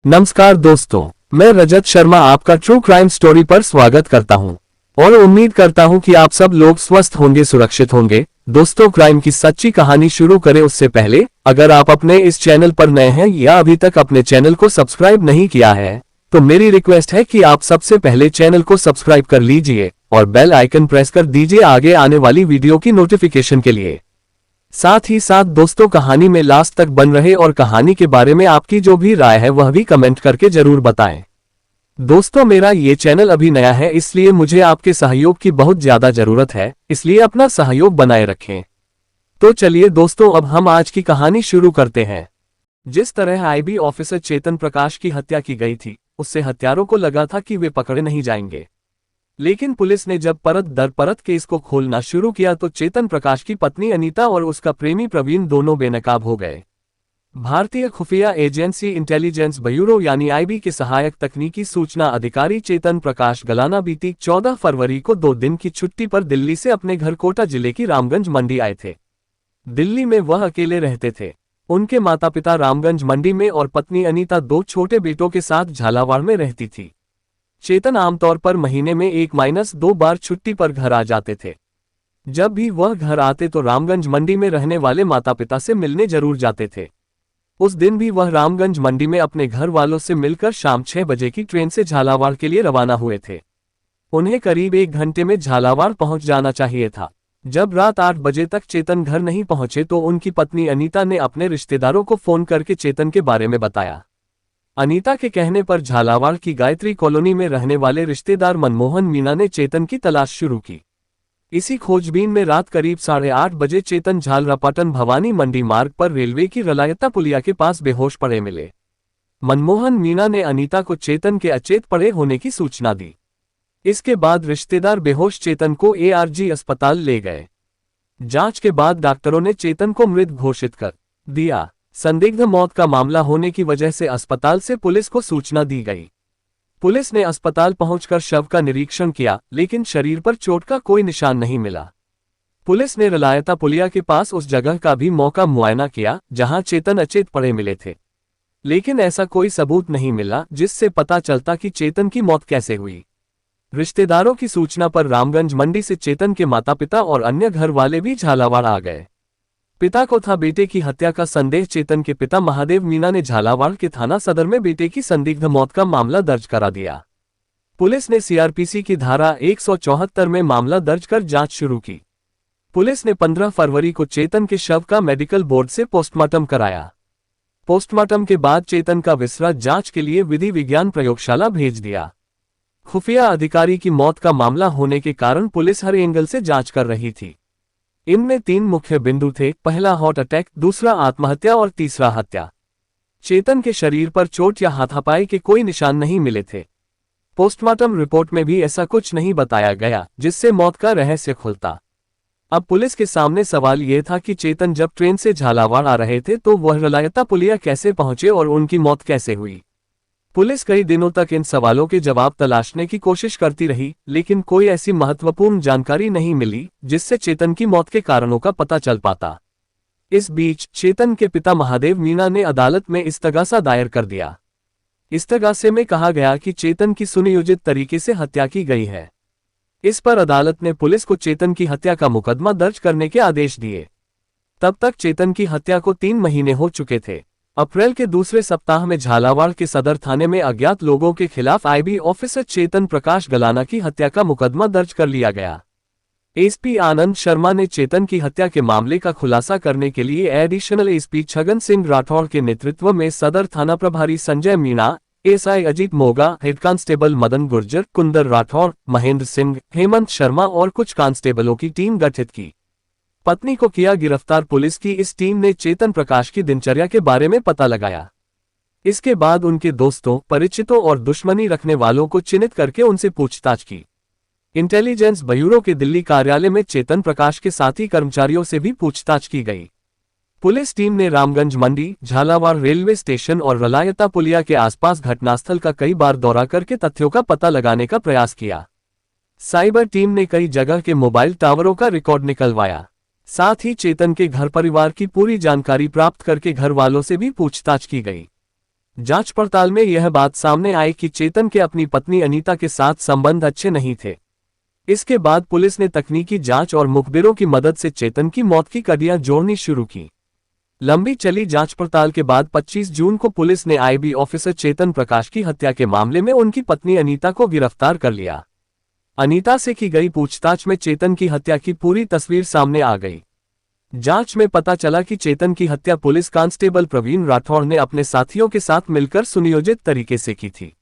नमस्कार दोस्तों, मैं रजत शर्मा आपका ट्रू क्राइम स्टोरी पर स्वागत करता हूं और उम्मीद करता हूं कि आप सब लोग स्वस्थ होंगे, सुरक्षित होंगे। दोस्तों, क्राइम की सच्ची कहानी शुरू करें उससे पहले अगर आप अपने इस चैनल पर नए हैं या अभी तक अपने चैनल को सब्सक्राइब नहीं किया है तो मेरी रिक्वेस्ट है कि आप सबसे पहले चैनल को सब्सक्राइब कर लीजिए और बेल आइकन प्रेस कर दीजिए आगे आने वाली वीडियो की नोटिफिकेशन के लिए। साथ ही साथ दोस्तों, कहानी में लास्ट तक बन रहे और कहानी के बारे में आपकी जो भी राय है वह भी कमेंट करके जरूर बताएं। दोस्तों, मेरा ये चैनल अभी नया है इसलिए मुझे आपके सहयोग की बहुत ज्यादा जरूरत है, इसलिए अपना सहयोग बनाए रखें। तो चलिए दोस्तों, अब हम आज की कहानी शुरू करते हैं। जिस तरह आईबी ऑफिसर चेतन प्रकाश की हत्या की गई थी, उससे हत्यारों को लगा था कि वे पकड़े नहीं जाएंगे, लेकिन पुलिस ने जब परत दर परत केस को खोलना शुरू किया तो चेतन प्रकाश की पत्नी अनीता और उसका प्रेमी प्रवीण दोनों बेनकाब हो गए। भारतीय खुफिया एजेंसी इंटेलिजेंस ब्यूरो यानी आईबी के सहायक तकनीकी सूचना अधिकारी चेतन प्रकाश गलाना बीती 14 फरवरी को 2 दिन की छुट्टी पर दिल्ली से अपने घर कोटा जिले की रामगंज मंडी आए थे। दिल्ली में वह अकेले रहते थे। उनके माता पिता रामगंज मंडी में और पत्नी अनीता 2 छोटे बेटों के साथ झालावाड़ में रहती थी। चेतन आमतौर पर महीने में 1-2 बार छुट्टी पर घर आ जाते थे। जब भी वह घर आते तो रामगंज मंडी में रहने वाले माता पिता से मिलने जरूर जाते थे। उस दिन भी वह रामगंज मंडी में अपने घर वालों से मिलकर शाम 6 बजे की ट्रेन से झालावाड़ के लिए रवाना हुए थे। उन्हें करीब 1 घंटे में झालावाड़ पहुंच जाना चाहिए था। जब रात 8 बजे तक चेतन घर नहीं पहुंचे तो उनकी पत्नी अनीता ने अपने रिश्तेदारों को फोन करके चेतन के बारे में बताया। अनीता के कहने पर झालावाड़ की गायत्री कॉलोनी में रहने वाले रिश्तेदार मनमोहन मीणा ने चेतन की तलाश शुरू की। इसी खोजबीन में रात करीब 8:30 बजे चेतन झालरापाटन भवानी मंडी मार्ग पर रेलवे की रलायता पुलिया के पास बेहोश पड़े मिले। मनमोहन मीणा ने अनीता को चेतन के अचेत पड़े होने की सूचना दी। इसके बाद रिश्तेदार बेहोश चेतन को एआरजी अस्पताल ले गए। जांच के बाद डॉक्टरों ने चेतन को मृत घोषित कर दिया। संदिग्ध मौत का मामला होने की वजह से अस्पताल से पुलिस को सूचना दी गई। पुलिस ने अस्पताल पहुंचकर शव का निरीक्षण किया, लेकिन शरीर पर चोट का कोई निशान नहीं मिला। पुलिस ने रलायता पुलिया के पास उस जगह का भी मौका मुआयना किया जहां चेतन अचेत पड़े मिले थे, लेकिन ऐसा कोई सबूत नहीं मिला जिससे पता चलता कि चेतन की मौत कैसे हुई। रिश्तेदारों की सूचना पर रामगंज मंडी से चेतन के माता पिता और अन्य घर वाले भी झालावाड़ आ गए। पिता को था बेटे की हत्या का संदेह। चेतन के पिता महादेव मीणा ने झालावाड़ के थाना सदर में बेटे की संदिग्ध मौत का मामला दर्ज करा दिया। पुलिस ने सीआरपीसी की धारा 174 में मामला दर्ज कर जांच शुरू की। पुलिस ने 15 फरवरी को चेतन के शव का मेडिकल बोर्ड से पोस्टमार्टम कराया। पोस्टमार्टम के बाद चेतन का विसरा जांच के लिए विधि विज्ञान प्रयोगशाला भेज दिया। खुफिया अधिकारी की मौत का मामला होने के कारण पुलिस हर एंगल से जांच कर रही थी। इनमें 3 मुख्य बिंदु थे, पहला हार्ट अटैक, दूसरा आत्महत्या और तीसरा हत्या। चेतन के शरीर पर चोट या हाथापाई के कोई निशान नहीं मिले थे। पोस्टमार्टम रिपोर्ट में भी ऐसा कुछ नहीं बताया गया जिससे मौत का रहस्य खुलता। अब पुलिस के सामने सवाल यह था कि चेतन जब ट्रेन से झालावाड़ आ रहे थे तो वह रलायता पुलिया कैसे पहुंचे और उनकी मौत कैसे हुई। पुलिस कई दिनों तक इन सवालों के जवाब तलाशने की कोशिश करती रही, लेकिन कोई ऐसी महत्वपूर्ण जानकारी नहीं मिली जिससे चेतन की मौत के कारणों का पता चल पाता। इस बीच चेतन के पिता महादेव मीणा ने अदालत में इस्तगासा दायर कर दिया। इस्तगासे में कहा गया कि चेतन की सुनियोजित तरीके से हत्या की गई है। इस पर अदालत ने पुलिस को चेतन की हत्या का मुकदमा दर्ज करने के आदेश दिए। तब तक चेतन की हत्या को 3 महीने हो चुके थे। अप्रैल के दूसरे सप्ताह में झालावाड़ के सदर थाने में अज्ञात लोगों के खिलाफ आईबी ऑफिसर चेतन प्रकाश गलाना की हत्या का मुकदमा दर्ज कर लिया गया। एसपी आनंद शर्मा ने चेतन की हत्या के मामले का खुलासा करने के लिए एडिशनल एसपी छगन सिंह राठौड़ के नेतृत्व में सदर थाना प्रभारी Sanjay Meena, SI Ajit Moga, head constable Madan Gurjar, Kundar Rathore, Mahendra Singh, Hemant Sharma और कुछ कांस्टेबलों की टीम गठित की। पत्नी को किया गिरफ्तार। पुलिस की इस टीम ने चेतन प्रकाश की दिनचर्या के बारे में पता लगाया। इसके बाद उनके दोस्तों, परिचितों और दुश्मनी रखने वालों को चिन्हित करके उनसे पूछताछ की। इंटेलिजेंस ब्यूरो के दिल्ली कार्यालय में चेतन प्रकाश के साथी कर्मचारियों से भी पूछताछ की गई। पुलिस टीम ने रामगंज मंडी, झालावाड़ रेलवे स्टेशन और रलायता पुलिया के आसपास घटनास्थल का कई बार दौरा करके तथ्यों का पता लगाने का प्रयास किया। साइबर टीम ने कई जगह के मोबाइल टावरों का रिकॉर्ड निकलवाया। साथ ही चेतन के घर परिवार की पूरी जानकारी प्राप्त करके घर वालों से भी पूछताछ की गई। जांच पड़ताल में यह बात सामने आई कि चेतन के अपनी पत्नी अनीता के साथ संबंध अच्छे नहीं थे। इसके बाद पुलिस ने तकनीकी जांच और मुखबिरों की मदद से चेतन की मौत की कड़ियां जोड़नी शुरू की। लंबी चली जांच पड़ताल के बाद 25 जून को पुलिस ने आईबी ऑफिसर चेतन प्रकाश की हत्या के मामले में उनकी पत्नी अनीता को गिरफ्तार कर लिया। अनीता से की गई पूछताछ में चेतन की हत्या की पूरी तस्वीर सामने आ गई। जांच में पता चला कि चेतन की हत्या पुलिस कांस्टेबल प्रवीण राठौड़ ने अपने साथियों के साथ मिलकर सुनियोजित तरीके से की थी।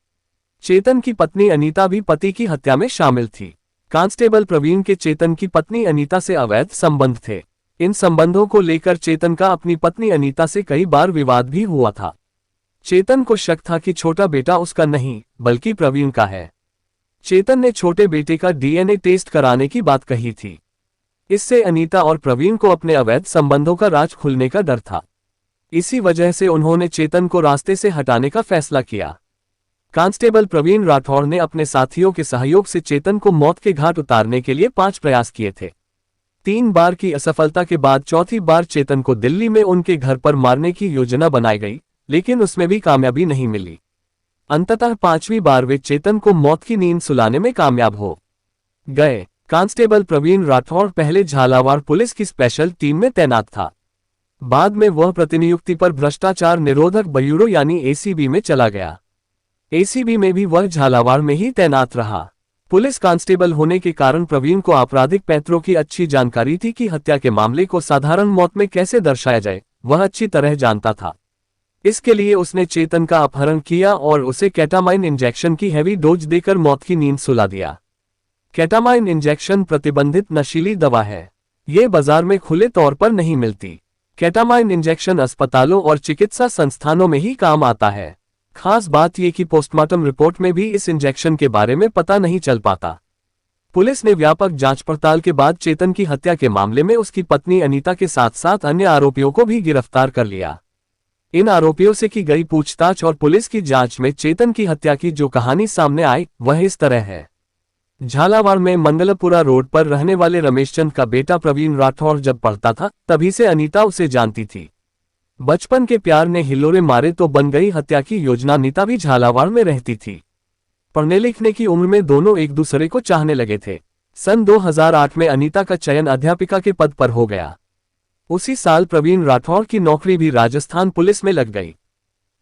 चेतन की पत्नी अनीता भी पति की हत्या में शामिल थी। कांस्टेबल प्रवीण के चेतन की पत्नी अनीता से अवैध संबंध थे। इन संबंधों को लेकर चेतन का अपनी पत्नी अनीता से कई बार विवाद भी हुआ था। चेतन को शक था कि छोटा बेटा उसका नहीं बल्कि प्रवीण का है। चेतन ने छोटे बेटे का डीएनए टेस्ट कराने की बात कही थी। इससे अनीता और प्रवीण को अपने अवैध संबंधों का राज खुलने का डर था। इसी वजह से उन्होंने चेतन को रास्ते से हटाने का फैसला किया। कांस्टेबल प्रवीण राठौड़ ने अपने साथियों के सहयोग से चेतन को मौत के घाट उतारने के लिए 5 प्रयास किए थे। 3 बार की असफलता के बाद चौथी बार चेतन को दिल्ली में उनके घर पर मारने की योजना बनाई गई, लेकिन उसमें भी कामयाबी नहीं मिली। अंततः 5वीं बार वे चेतन को मौत की नींद सुलाने में कामयाब हो गए। कांस्टेबल प्रवीण राठौड़ पहले झालावाड़ पुलिस की स्पेशल टीम में तैनात था। बाद में वह प्रतिनियुक्ति पर भ्रष्टाचार निरोधक ब्यूरो यानी एसीबी में चला गया। एसीबी में भी वह झालावाड़ में ही तैनात रहा। पुलिस कांस्टेबल होने के कारण प्रवीण को आपराधिक पैंतरों की अच्छी जानकारी थी कि हत्या के मामले को साधारण मौत में कैसे दर्शाया जाए, वह अच्छी तरह जानता था। इसके लिए उसने चेतन का अपहरण किया और उसे केटामाइन इंजेक्शन की हैवी डोज देकर मौत की नींद सुला दिया। केटामाइन इंजेक्शन प्रतिबंधित नशीली दवा है। ये बाजार में खुले तौर पर नहीं मिलती। केटामाइन इंजेक्शन अस्पतालों और चिकित्सा संस्थानों में ही काम आता है। खास बात यह कि पोस्टमार्टम रिपोर्ट में भी इस इंजेक्शन के बारे में पता नहीं चल पाता। पुलिस ने व्यापक जांच पड़ताल के बाद चेतन की हत्या के मामले में उसकी पत्नी अनीता के साथ साथ अन्य आरोपियों को भी गिरफ्तार कर लिया। इन आरोपियों से की गई पूछताछ और पुलिस की जांच में चेतन की हत्या की जो कहानी सामने आई वह इस तरह है। झालावाड़ में मंगलपुरा रोड पर रहने वाले रमेश चंद का बेटा प्रवीण राठौड़ जब पढ़ता था तभी से अनीता उसे जानती थी। बचपन के प्यार ने हिलोरे मारे तो बन गई हत्या की योजना। अनीता भी झालावाड़ में रहती थी। पढ़ने लिखने की उम्र में दोनों एक दूसरे को चाहने लगे थे। सन 2008 में अनीता का चयन अध्यापिका के पद पर हो गया। उसी साल प्रवीण राठौड़ की नौकरी भी राजस्थान पुलिस में लग गई।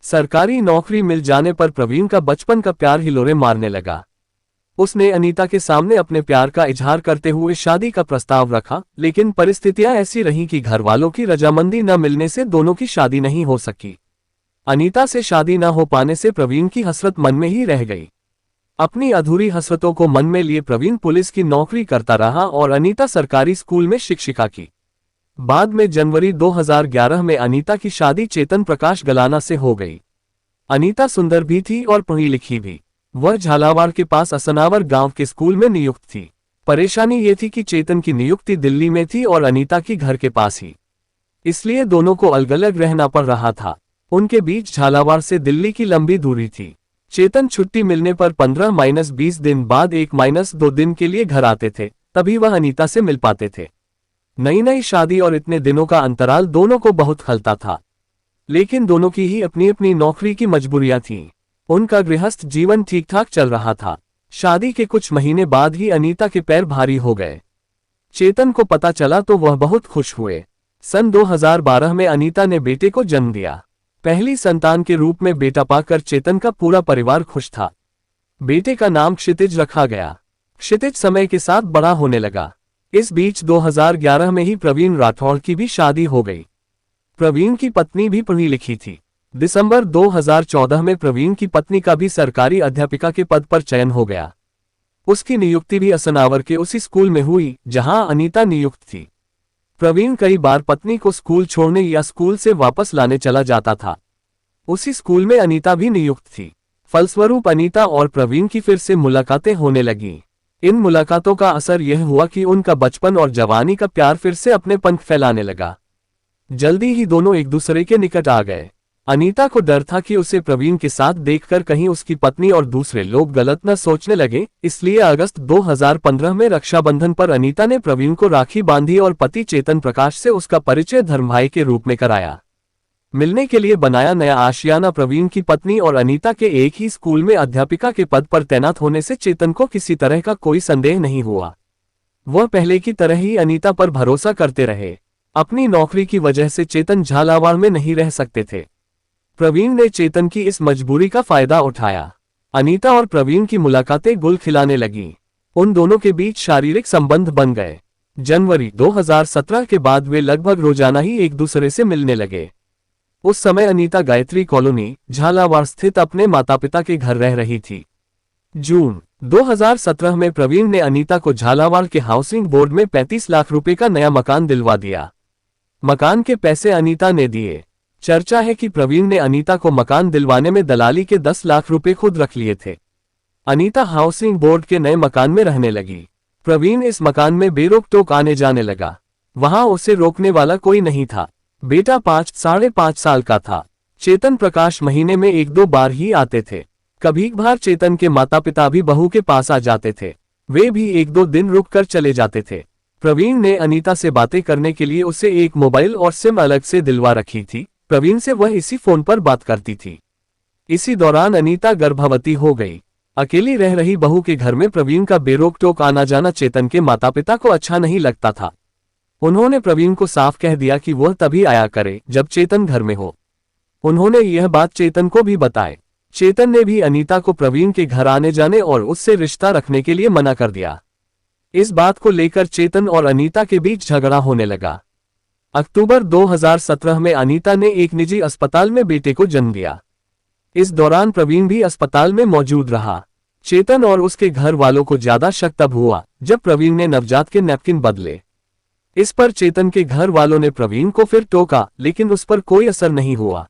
सरकारी नौकरी मिल जाने पर प्रवीण का बचपन का प्यार हिलोरे मारने लगा। उसने अनीता के सामने अपने प्यार का इजहार करते हुए शादी का प्रस्ताव रखा, लेकिन परिस्थितियां ऐसी रहीं कि घर वालों की रजामंदी न मिलने से दोनों की शादी नहीं हो सकी। अनीता से शादी न हो पाने से प्रवीण की हसरत मन में ही रह गई। अपनी अधूरी हसरतों को मन में लिए प्रवीण पुलिस की नौकरी करता रहा और अनीता सरकारी स्कूल में शिक्षिका की। बाद में जनवरी 2011 में अनीता की शादी चेतन प्रकाश गलाना से हो गई। अनीता सुंदर भी थी और पढ़ी लिखी भी। वह झालावाड़ के पास असनावर गांव के स्कूल में नियुक्त थी। परेशानी ये थी कि चेतन की नियुक्ति दिल्ली में थी और अनीता की घर के पास ही, इसलिए दोनों को अलग अलग रहना पड़ रहा था। उनके बीच झालावाड़ से दिल्ली की लंबी दूरी थी। चेतन छुट्टी मिलने पर 15-20 दिन बाद 1-2 दिन के लिए घर आते थे, तभी वह अनीता से मिल पाते थे। नई नई शादी और इतने दिनों का अंतराल दोनों को बहुत खलता था, लेकिन दोनों की ही अपनी अपनी नौकरी की मजबूरियां थीं। उनका गृहस्थ जीवन ठीक ठाक चल रहा था। शादी के कुछ महीने बाद ही अनीता के पैर भारी हो गए। चेतन को पता चला तो वह बहुत खुश हुए। सन 2012 में अनीता ने बेटे को जन्म दिया। पहली संतान के रूप में बेटा पाकर चेतन का पूरा परिवार खुश था। बेटे का नाम क्षितिज रखा गया। क्षितिज समय के साथ बड़ा होने लगा। इस बीच 2011 में ही प्रवीण राठौड़ की भी शादी हो गई। प्रवीण की पत्नी भी पढ़ी लिखी थी। दिसंबर 2014 में प्रवीण की पत्नी का भी सरकारी अध्यापिका के पद पर चयन हो गया। उसकी नियुक्ति भी असनावर के उसी स्कूल में हुई जहां अनीता नियुक्त थी। प्रवीण कई बार पत्नी को स्कूल छोड़ने या स्कूल से वापस लाने चला जाता था। उसी स्कूल में अनीता भी नियुक्त थी। फलस्वरूप अनीता और प्रवीण की फिर से मुलाकातें होने लगीं। इन मुलाकातों का असर यह हुआ कि उनका बचपन और जवानी का प्यार फिर से अपने पंख फैलाने लगा। जल्दी ही दोनों एक दूसरे के निकट आ गए। अनीता को डर था कि उसे प्रवीण के साथ देखकर कहीं उसकी पत्नी और दूसरे लोग गलत न सोचने लगे, इसलिए अगस्त 2015 में रक्षाबंधन पर अनीता ने प्रवीण को राखी बांधी और पति चेतन प्रकाश से उसका परिचय धर्मभाई के रूप में कराया। मिलने के लिए बनाया नया आशियाना। प्रवीण की पत्नी और अनीता के एक ही स्कूल में अध्यापिका के पद पर तैनात होने से चेतन को किसी तरह का कोई संदेह नहीं हुआ। वह पहले की तरह ही अनीता पर भरोसा करते रहे। अपनी नौकरी की वजह से चेतन झालावाड़ में नहीं रह सकते थे। प्रवीण ने चेतन की इस मजबूरी का फायदा उठाया। अनीता और प्रवीण की मुलाकातें गुल खिलाने लगीं। उन दोनों के बीच शारीरिक संबंध बन गए। जनवरी 2017 के बाद वे लगभग रोजाना ही एक दूसरे से मिलने लगे। उस समय अनीता गायत्री कॉलोनी, झालावाड़ स्थित अपने माता पिता के घर रह रही थी। जून 2017 में प्रवीण ने अनीता को झालावाड़ के हाउसिंग बोर्ड में 35 लाख रुपए का नया मकान दिलवा दिया। मकान के पैसे अनीता ने दिए। चर्चा है कि प्रवीण ने अनीता को मकान दिलवाने में दलाली के 10 लाख रुपए खुद रख लिए थे। अनीता हाउसिंग बोर्ड के नए मकान में रहने लगी। प्रवीण इस मकान में बेरोक टोक आने जाने लगा। वहां उसे रोकने वाला कोई नहीं था। बेटा 5-5.5 साल का था। चेतन प्रकाश महीने में 1-2 बार ही आते थे। कभी कभार चेतन के माता पिता भी बहू के पास आ जाते थे। वे भी 1-2 दिन रुक कर चले जाते थे। प्रवीण ने अनीता से बातें करने के लिए उसे एक मोबाइल और सिम अलग से दिलवा रखी थी। प्रवीण से वह इसी फोन पर बात करती थी। इसी दौरान अनीता गर्भवती हो गई। अकेली रह रही बहू के घर में प्रवीण का बेरोक टोक आना जाना चेतन के माता पिता को अच्छा नहीं लगता था। उन्होंने प्रवीण को साफ कह दिया कि वह तभी आया करे जब चेतन घर में हो। उन्होंने यह बात चेतन को भी बताई। चेतन ने भी अनीता को प्रवीण के घर आने जाने और उससे रिश्ता रखने के लिए मना कर दिया। इस बात को लेकर चेतन और अनीता के बीच झगड़ा होने लगा। अक्टूबर 2017 में अनीता ने एक निजी अस्पताल में बेटे को जन्म दिया। इस दौरान प्रवीण भी अस्पताल में मौजूद रहा। चेतन और उसके घर वालों को ज्यादा शक तब हुआ जब प्रवीण ने नवजात के नैपकिन बदले। इस पर चेतन के घर वालों ने प्रवीण को फिर टोका, लेकिन उस पर कोई असर नहीं हुआ।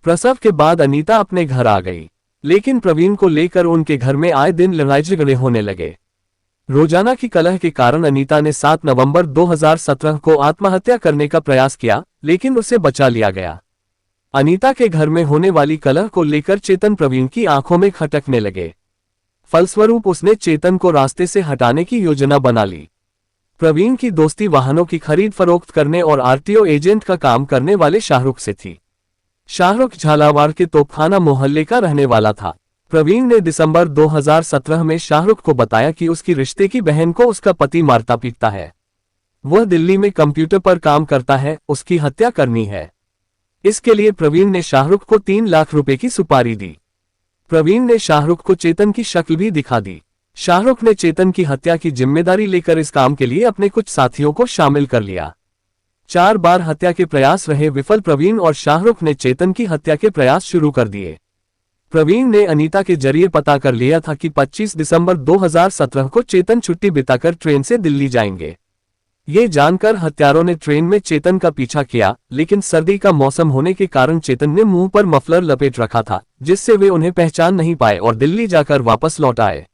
प्रसव के बाद अनीता अपने घर आ गई, लेकिन प्रवीण को लेकर उनके घर में आए दिन लड़ाई झगड़े होने लगे। रोजाना की कलह के कारण अनीता ने 7 नवंबर 2017 को आत्महत्या करने का प्रयास किया, लेकिन उसे बचा लिया गया। अनीता के घर में होने वाली कलह को लेकर चेतन प्रवीण की आंखों में खटकने लगे। फलस्वरूप उसने चेतन को रास्ते से हटाने की योजना बना ली। प्रवीण की दोस्ती वाहनों की खरीद फरोख्त करने और आरटीओ एजेंट का काम करने वाले शाहरुख से थी। शाहरुख झालावाड़ के तोपखाना मोहल्ले का रहने वाला था। प्रवीण ने दिसंबर 2017 में शाहरुख को बताया कि उसकी रिश्ते की बहन को उसका पति मारता पीटता है। वह दिल्ली में कंप्यूटर पर काम करता है, उसकी हत्या करनी है। इसके लिए प्रवीण ने शाहरुख को 3 लाख रुपए की सुपारी दी। प्रवीण ने शाहरुख को चेतन की शक्ल भी दिखा दी। शाहरुख ने चेतन की हत्या की जिम्मेदारी लेकर इस काम के लिए अपने कुछ साथियों को शामिल कर लिया। 4 बार हत्या के प्रयास रहे विफल। प्रवीण और शाहरुख ने चेतन की हत्या के प्रयास शुरू कर दिए। प्रवीण ने अनीता के जरिए पता कर लिया था कि 25 दिसंबर 2017 को चेतन छुट्टी बिताकर ट्रेन से दिल्ली जाएंगे। ये जानकर हत्यारों ने ट्रेन में चेतन का पीछा किया, लेकिन सर्दी का मौसम होने के कारण चेतन ने मुंह पर मफलर लपेट रखा था, जिससे वे उन्हें पहचान नहीं पाए और दिल्ली जाकर वापस लौट आए।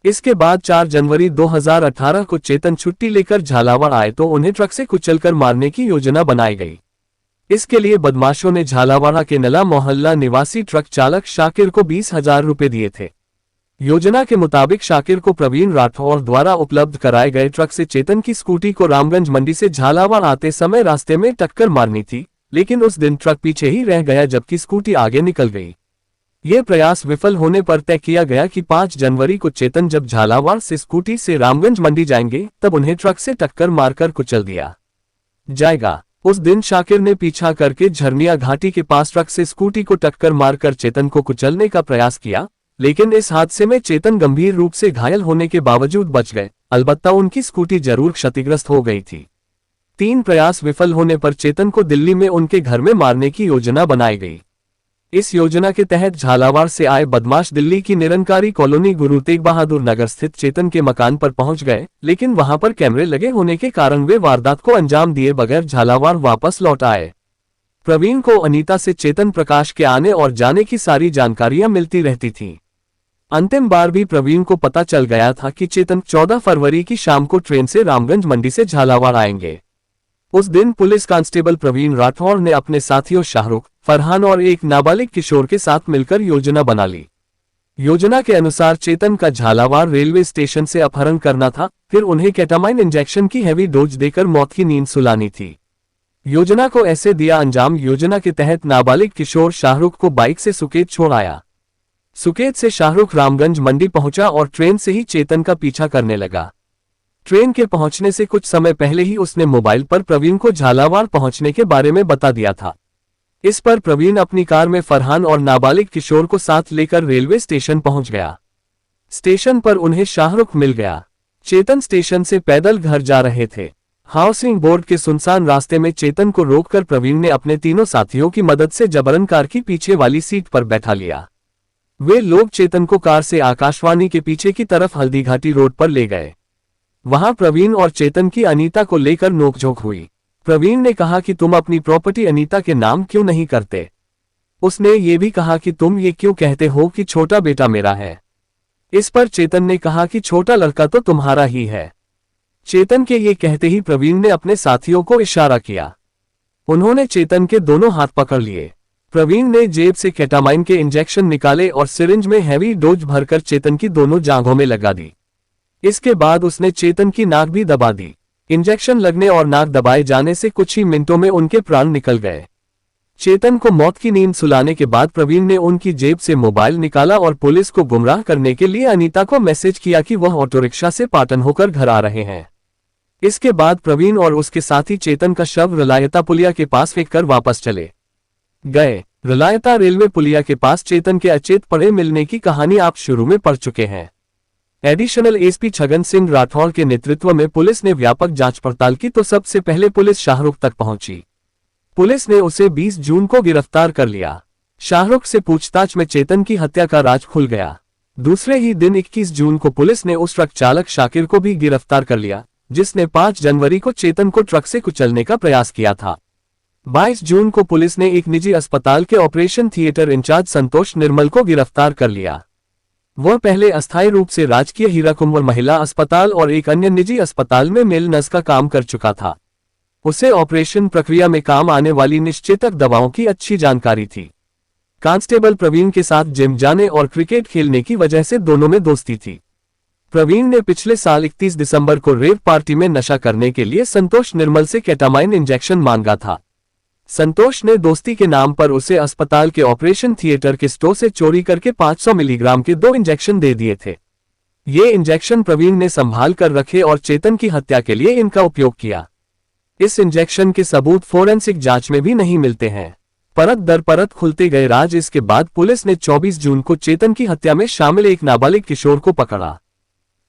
इसके बाद 4 जनवरी 2018 को चेतन छुट्टी लेकर झालावाड़ आए तो उन्हें ट्रक से कुचलकर मारने की योजना बनाई गई। इसके लिए बदमाशों ने झालावाड़ा के नला मोहल्ला निवासी ट्रक चालक शाकिर को 20,000 रुपए दिए थे। योजना के मुताबिक शाकिर को प्रवीण राठौर द्वारा उपलब्ध कराए गए ट्रक से चेतन की स्कूटी को रामगंज मंडी से झालावाड़ आते समय रास्ते में टक्कर मारनी थी, लेकिन उस दिन ट्रक पीछे ही रह गया जबकि स्कूटी आगे निकल गई। ये प्रयास विफल होने पर तय किया गया कि 5 जनवरी को चेतन जब झालावाड़ से स्कूटी से रामगंज मंडी जाएंगे तब उन्हें ट्रक से टक्कर मारकर कुचल दिया जाएगा। उस दिन शाकिर ने पीछा करके झरनिया घाटी के पास ट्रक से स्कूटी को टक्कर मारकर चेतन को कुचलने का प्रयास किया, लेकिन इस हादसे में चेतन गंभीर रूप से घायल होने के बावजूद बच गए। अलबत्ता उनकी स्कूटी जरूर क्षतिग्रस्त हो गई थी। 3 प्रयास विफल होने पर चेतन को दिल्ली में उनके घर में मारने की योजना बनाई गई। इस योजना के तहत झालावाड़ से आए बदमाश दिल्ली की निरंकारी कॉलोनी गुरु तेग बहादुर नगर स्थित चेतन के मकान पर पहुंच गए, लेकिन वहां पर कैमरे लगे होने के कारण वे वारदात को अंजाम दिए बगैर झालावाड़ वापस लौट आए। प्रवीण को अनीता से चेतन प्रकाश के आने और जाने की सारी जानकारियां मिलती रहती थीं। अंतिम बार भी प्रवीण को पता चल गया था कि चेतन 14 फरवरी की शाम को ट्रेन से रामगंज मंडी से झालावाड़ आएंगे। उस दिन पुलिस कांस्टेबल प्रवीण राठौर ने अपने साथियों शाहरुख, फरहान और एक नाबालिग किशोर के साथ मिलकर योजना बना ली। योजना के अनुसार चेतन का झालावाड़ रेलवे स्टेशन से अपहरण करना था, फिर उन्हें केटामाइन इंजेक्शन की हैवी डोज देकर मौत की नींद सुलानी थी। योजना को ऐसे दिया अंजाम। योजना के तहत नाबालिग किशोर शाहरुख को बाइक से सुकेत छोड़ आया। सुकेत से शाहरुख रामगंज मंडी पहुंचा और ट्रेन से ही चेतन का पीछा करने लगा। ट्रेन के पहुंचने से कुछ समय पहले ही उसने मोबाइल पर प्रवीण को झालावाड़ पहुंचने के बारे में बता दिया था। इस पर प्रवीण अपनी कार में फरहान और नाबालिग किशोर को साथ लेकर रेलवे स्टेशन पहुंच गया। स्टेशन पर उन्हें शाहरुख मिल गया। चेतन स्टेशन से पैदल घर जा रहे थे। हाउसिंग बोर्ड के सुनसान रास्ते में चेतन को रोककर प्रवीण ने अपने तीनों साथियों की मदद से जबरन कार की पीछे वाली सीट पर बैठा लिया। वे लोग चेतन को कार से आकाशवाणी के पीछे की तरफ हल्दीघाटी रोड पर ले गए। वहां प्रवीण और चेतन की अनीता को लेकर नोकझोंक हुई। प्रवीण ने कहा कि तुम अपनी प्रॉपर्टी अनीता के नाम क्यों नहीं करते। उसने ये भी कहा कि तुम ये क्यों कहते हो कि छोटा बेटा मेरा है। इस पर चेतन ने कहा कि छोटा लड़का तो तुम्हारा ही है। चेतन के ये कहते ही प्रवीण ने अपने साथियों को इशारा किया। उन्होंने चेतन के दोनों हाथ पकड़ लिए। प्रवीण ने जेब से केटामाइन के इंजेक्शन निकाले और सिरिंज में हैवी डोज भरकर चेतन की दोनों जांघों में लगा दी। इसके बाद उसने चेतन की नाक भी दबा दी। इंजेक्शन लगने और नाक दबाए जाने से कुछ ही मिनटों में उनके प्राण निकल गए। चेतन को मौत की नींद सुलाने के बाद प्रवीण ने उनकी जेब से मोबाइल निकाला और पुलिस को गुमराह करने के लिए अनीता को मैसेज किया कि वह ऑटो रिक्शा से पाटन होकर घर आ रहे हैं। इसके बाद प्रवीण और उसके साथी चेतन का शव रलायता पुलिया के पास फेंककर वापस चले गए। रलायता रेलवे पुलिया के पास चेतन के अचेत पड़े मिलने की कहानी आप शुरू में पढ़ चुके हैं। एडिशनल एसपी छगन सिंह राठौड़ के नेतृत्व में पुलिस ने व्यापक जांच पड़ताल की तो सबसे पहले पुलिस शाहरुख तक पहुंची। पुलिस ने उसे 20 जून को गिरफ्तार कर लिया। शाहरुख से पूछताछ में चेतन की हत्या का राज खुल गया। दूसरे ही दिन 21 जून को पुलिस ने उस ट्रक चालक शाकिर को भी गिरफ्तार कर लिया जिसने 5 जनवरी को चेतन को ट्रक से कुचलने का प्रयास किया था। 22 जून को पुलिस ने एक निजी अस्पताल के ऑपरेशन थिएटर इंचार्ज संतोष निर्मल को गिरफ्तार कर लिया। वह पहले अस्थायी रूप से राजकीय हीराकुंवर महिला अस्पताल और एक अन्य निजी अस्पताल में मेल नर्स का काम कर चुका था। उसे ऑपरेशन प्रक्रिया में काम आने वाली निश्चेतक दवाओं की अच्छी जानकारी थी। कांस्टेबल प्रवीण के साथ जिम जाने और क्रिकेट खेलने की वजह से दोनों में दोस्ती थी। प्रवीण ने पिछले साल 31 दिसंबर को रेव पार्टी में नशा करने के लिए संतोष निर्मल से केटामाइन इंजेक्शन मांगा था। संतोष ने दोस्ती के नाम पर उसे अस्पताल के ऑपरेशन थिएटर के स्टोर से चोरी करके 500 मिलीग्राम के 2 इंजेक्शन दे दिए थे। ये इंजेक्शन प्रवीण ने संभाल कर रखे और चेतन की हत्या के लिए इनका उपयोग किया। इस इंजेक्शन के सबूत फोरेंसिक जांच में भी नहीं मिलते हैं। परत दर परत खुलते गए राज। इसके बाद पुलिस ने 24 जून को चेतन की हत्या में शामिल एक नाबालिग किशोर को पकड़ा।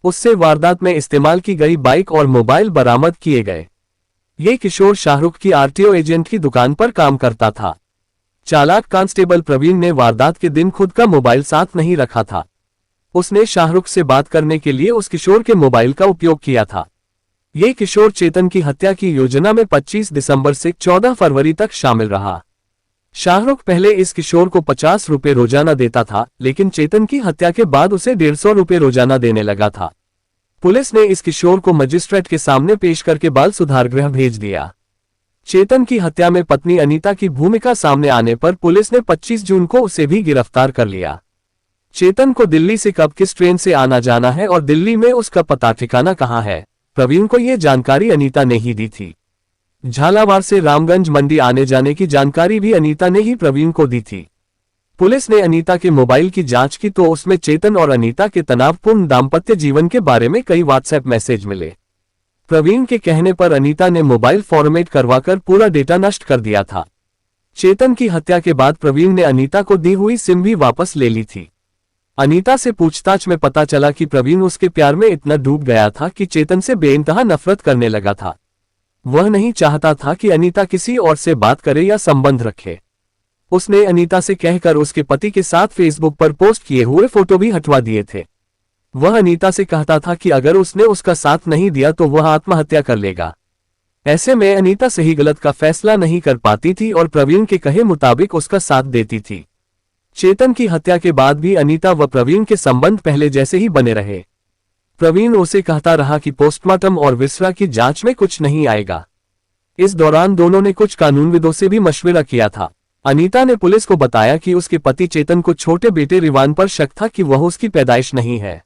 उससे वारदात में इस्तेमाल की गई बाइक और मोबाइल बरामद किए गए। ये किशोर शाहरुख की आरटीओ एजेंट की दुकान पर काम करता था। चालाक कांस्टेबल प्रवीण ने वारदात के दिन खुद का मोबाइल साथ नहीं रखा था। उसने शाहरुख से बात करने के लिए उस किशोर के मोबाइल का उपयोग किया था। ये किशोर चेतन की हत्या की योजना में 25 दिसंबर से 14 फरवरी तक शामिल रहा। शाहरुख पहले इस किशोर को 50 रुपए रोजाना देता था, लेकिन चेतन की हत्या के बाद उसे 150 रुपए रोजाना देने लगा था। पुलिस ने इस किशोर को मजिस्ट्रेट के सामने पेश करके बाल सुधार गृह भेज दिया। चेतन की हत्या में पत्नी अनीता की भूमिका सामने आने पर पुलिस ने 25 जून को उसे भी गिरफ्तार कर लिया। चेतन को दिल्ली से कब किस ट्रेन से आना जाना है और दिल्ली में उसका पता ठिकाना कहाँ है, प्रवीण को यह जानकारी अनीता ने ही दी थी। झालावाड़ से रामगंज मंडी आने जाने की जानकारी भी अनीता ने ही प्रवीण को दी थी। पुलिस ने अनीता के मोबाइल की जांच की तो उसमें चेतन और अनीता के तनावपूर्ण दाम्पत्य जीवन के बारे में कई व्हाट्सएप मैसेज मिले। प्रवीण के कहने पर अनीता ने मोबाइल फॉर्मेट करवाकर पूरा डेटा नष्ट कर दिया था। चेतन की हत्या के बाद प्रवीण ने अनीता को दी हुई सिम भी वापस ले ली थी। अनीता से पूछताछ में पता चला कि प्रवीण उसके प्यार में इतना डूब गया था कि चेतन से बेइंतहा नफरत करने लगा था। वह नहीं चाहता था कि अनीता किसी और से बात करे या संबंध रखे। उसने अनीता से कहकर उसके पति के साथ फेसबुक पर पोस्ट किए हुए फोटो भी हटवा दिए थे। वह अनीता से कहता था कि अगर उसने उसका साथ नहीं दिया तो वह आत्महत्या कर लेगा। ऐसे में अनीता सही गलत का फैसला नहीं कर पाती थी और प्रवीण के कहे मुताबिक उसका साथ देती थी। चेतन की हत्या के बाद भी अनीता व प्रवीण के संबंध पहले जैसे ही बने रहे। प्रवीण उसे कहता रहा कि पोस्टमार्टम और विसरा की जांच में कुछ नहीं आएगा। इस दौरान दोनों ने कुछ कानूनविदों से भी मशविरा किया था। अनीता ने पुलिस को बताया कि उसके पति चेतन को छोटे बेटे रिवान पर शक था कि वह उसकी पैदाइश नहीं है।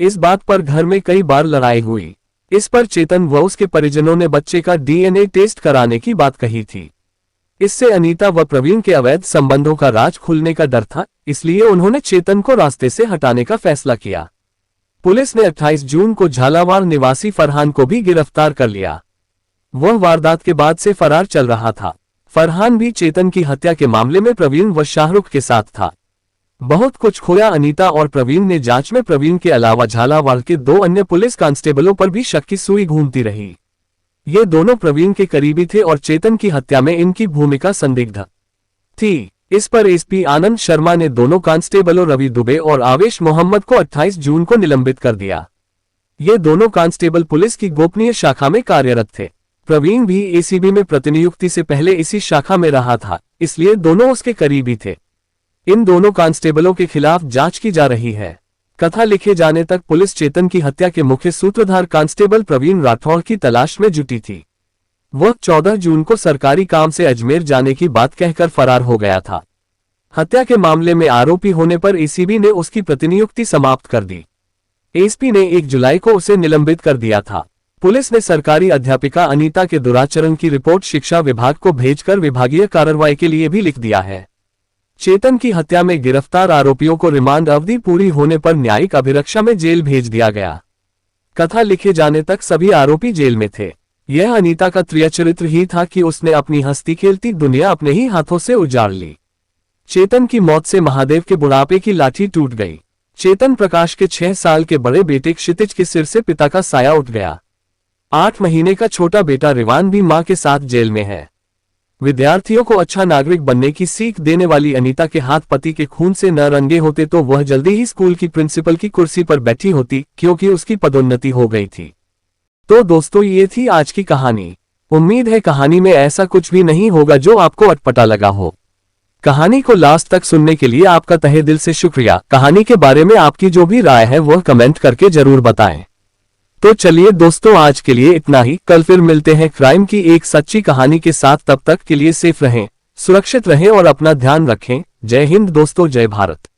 इस बात पर घर में कई बार लड़ाई हुई। इस पर चेतन व उसके परिजनों ने बच्चे का डीएनए टेस्ट कराने की बात कही थी। इससे अनीता व प्रवीण के अवैध संबंधों का राज खुलने का डर था, इसलिए उन्होंने चेतन को रास्ते से हटाने का फैसला किया। पुलिस ने 28 जून को झालावाड़ निवासी फरहान को भी गिरफ्तार कर लिया। वह वारदात के बाद से फरार चल रहा था। फरहान भी चेतन की हत्या के मामले में प्रवीण व शाहरुख के साथ था। बहुत कुछ खोया। अनीता और प्रवीण ने जांच में प्रवीण के अलावा झालावाड़ के 2 अन्य पुलिस कांस्टेबलों पर भी शक की सुई घूमती रही। ये दोनों प्रवीण के करीबी थे और चेतन की हत्या में इनकी भूमिका संदिग्ध थी। इस पर एसपी आनंद शर्मा ने दोनों कांस्टेबलों रवि दुबे और आवेश मोहम्मद को 28 जून को निलंबित कर दिया। ये दोनों कांस्टेबल पुलिस की गोपनीय शाखा में कार्यरत थे। प्रवीण भी एसीबी में प्रतिनियुक्ति से पहले इसी शाखा में रहा था, इसलिए दोनों उसके करीबी थे। इन दोनों कांस्टेबलों के खिलाफ जांच की जा रही है। कथा लिखे जाने तक पुलिस चेतन की हत्या के मुख्य सूत्रधार कांस्टेबल प्रवीण राठौड़ की तलाश में जुटी थी। वह 14 जून को सरकारी काम से अजमेर जाने की बात कहकर फरार हो गया था। हत्या के मामले में आरोपी होने पर एसीबी ने उसकी प्रतिनियुक्ति समाप्त कर दी। एसपी ने 1 जुलाई को उसे निलंबित कर दिया था। पुलिस ने सरकारी अध्यापिका अनीता के दुराचरण की रिपोर्ट शिक्षा विभाग को भेजकर विभागीय कार्रवाई के लिए भी लिख दिया है। चेतन की हत्या में गिरफ्तार आरोपियों को रिमांड अवधि पूरी होने पर न्यायिक अभिरक्षा में जेल भेज दिया गया। कथा लिखे जाने तक सभी आरोपी जेल में थे। यह अनीता का त्रियचरित्र ही था कि उसने अपनी हंसती खेलती दुनिया अपने ही हाथों से उजाड़ ली। चेतन की मौत से महादेव के बुढ़ापे की लाठी टूट गई। चेतन प्रकाश के 6 साल के बड़े बेटे क्षितिज के सिर से पिता का साया उठ गया। 8 महीने का छोटा बेटा रिवान भी मां के साथ जेल में है। विद्यार्थियों को अच्छा नागरिक बनने की सीख देने वाली अनीता के हाथ पति के खून से न रंगे होते तो वह जल्दी ही स्कूल की प्रिंसिपल की कुर्सी पर बैठी होती, क्योंकि उसकी पदोन्नति हो गई थी। तो दोस्तों, ये थी आज की कहानी। उम्मीद है कहानी में ऐसा कुछ भी नहीं होगा जो आपको अटपटा लगा हो। कहानी को लास्ट तक सुनने के लिए आपका तहे दिल से शुक्रिया। कहानी के बारे में आपकी जो भी राय है वह कमेंट करके जरूर बताएं। तो चलिए दोस्तों, आज के लिए इतना ही। कल फिर मिलते हैं क्राइम की एक सच्ची कहानी के साथ। तब तक के लिए सेफ रहें, सुरक्षित रहें और अपना ध्यान रखें। जय हिंद दोस्तों, जय भारत।